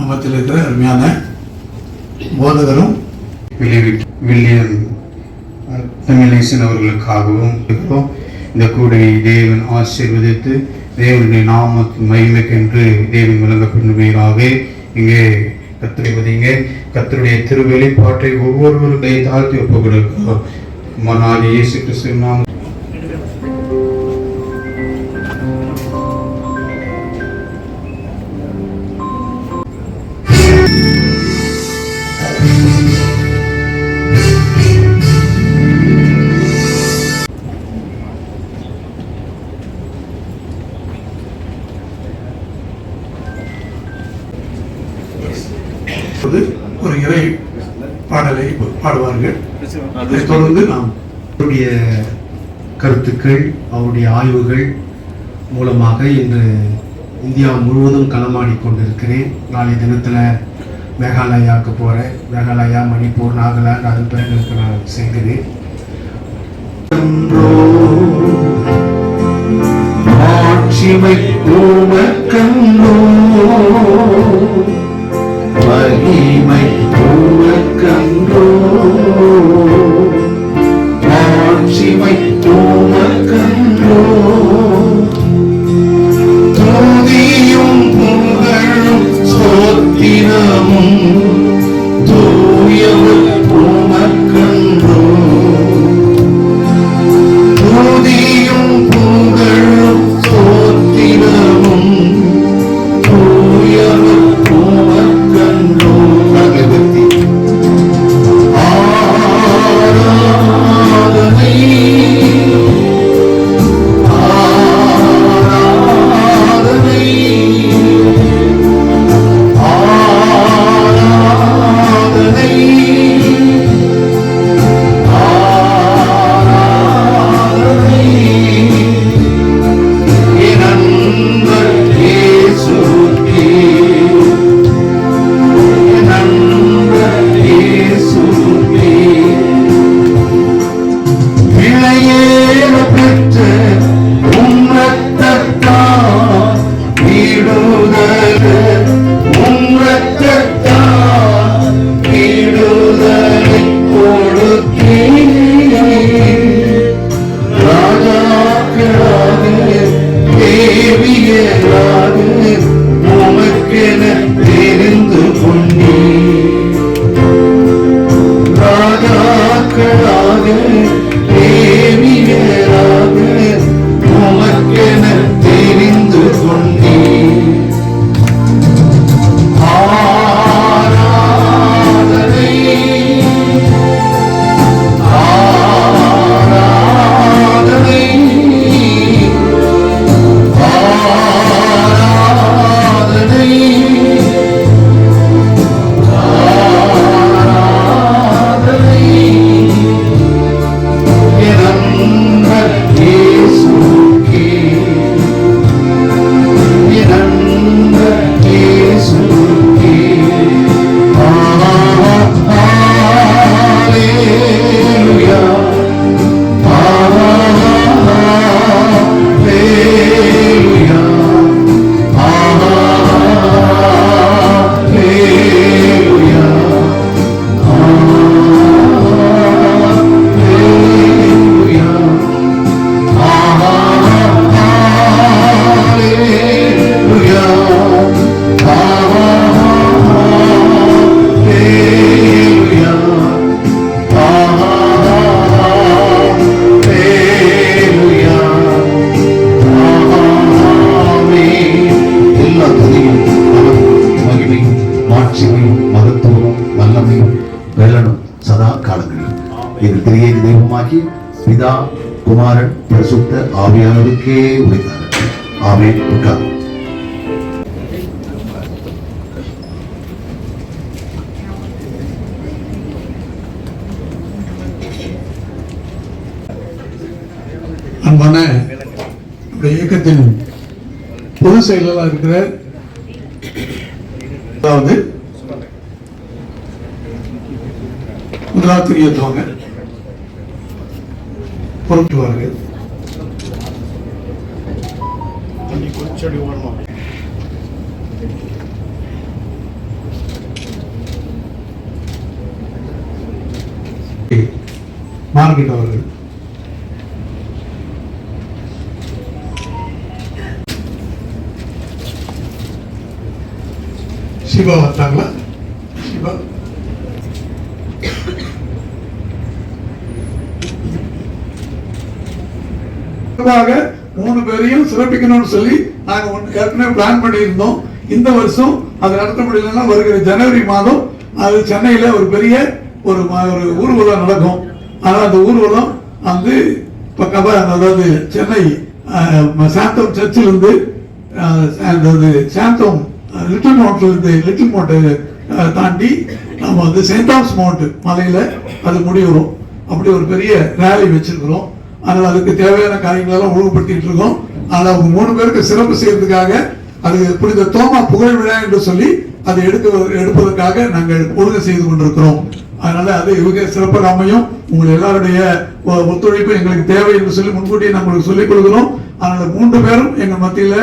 மத்தியில் இருக்கிற அருமையான போதகரும் வில்லியம் தமிழேசன் அவர்களுக்காகவும் இந்த கூடையை தேவன் ஆசீர்வதித்து தேவனுடைய நாமத்தின் மகிமைக்கென்று தேவன் விளங்கப்படுவீராக. இங்கே கத்திரிப்பதிங்க கத்தருடைய திருவெளிப்பாட்டை ஒவ்வொருவருடைய தாழ்த்தி ஒப்புக் கொடுக்கிறோம். மனாதி இயேசு கிறிஸ்துவின் நாமம். ஒரு இறை பாடலை பாடுவார்கள். அதை தொடர்ந்து நாம் அவருடைய கருத்துக்கள், அவருடைய ஆய்வுகள் மூலமாக இன்று இந்தியா முழுவதும் களமாடி கொண்டிருக்கிறேன். நாளை தினத்தில் மேகாலயாவுக்கு போகிறேன். மேகாலயா, மணிப்பூர், நாகாலாந்து அதன் பிறகு நான் செல்கிறேன். மகிமை உமக்கன்றோ, மாட்சிமை உமக்கன்றோ, துதியும் புகழும் ஸ்தோத்திரமும் தூயவர் உமக்கன்றோ, துதியும் புகழும் ஸ்தோத்திரமும் தூயவர் உமக்கன்றோ. பிதா, குமாரன், பரிசுத்த ஆவியானவருக்கே உரித்தார்கள். ஆமென். அன்பான இயக்கத்தின் பொதுச் செயலாளர் இருக்கிற முதலாவது ஏற்றுவாங்க பொருட்டுவார்கள். மார்க்கெட் அவர்கள். சிவா வந்தாங்களா? சிவா மூணு பேரையும் சிறப்பிக்கணும்னு சொல்லி நாங்க ஏற்கனவே பிளான் பண்ணியிருந்தோம். இந்த வருஷம் அது நடத்த முடியலன்னா வருகிற ஜனவரி மாதம் அது சென்னையில ஒரு பெரிய ஒரு ஊர்வலம் நடக்கும். ஆனால் அந்த ஊர்வலம் வந்து அதாவது சென்னை சாந்தம் சர்ச்சிலிருந்து சாந்தம் லிட்டில் மவுண்ட்ல இருந்து லிட்டில் மவுண்ட் தாண்டி நம்ம வந்து செயின்ட் தாமஸ் மவுண்ட் மலையில அது முடிவுறோம். அப்படி ஒரு பெரிய ரேலி வச்சிருக்கிறோம். அதனால அதுக்கு தேவையான காரியங்களெல்லாம் ஒழுங்குபடுத்திட்டு இருக்கோம். ஆனால் அவங்க 3 பேருக்கு சிறப்பு செய்யறதுக்காக அது புனித தோமா புகழ் விழா என்று சொல்லி அதை எடுப்பதற்காக நாங்கள் ஒழுங்கு செய்து கொண்டிருக்கிறோம். அதனால அது இவங்க சிறப்பாக அமையும். உங்கள் எல்லாருடைய ஒத்துழைப்பு எங்களுக்கு தேவை என்று சொல்லி முன்கூட்டியே நாங்கள் சொல்லிக் கொள்கிறோம். அதனால 3 பேரும் எங்க மத்தியில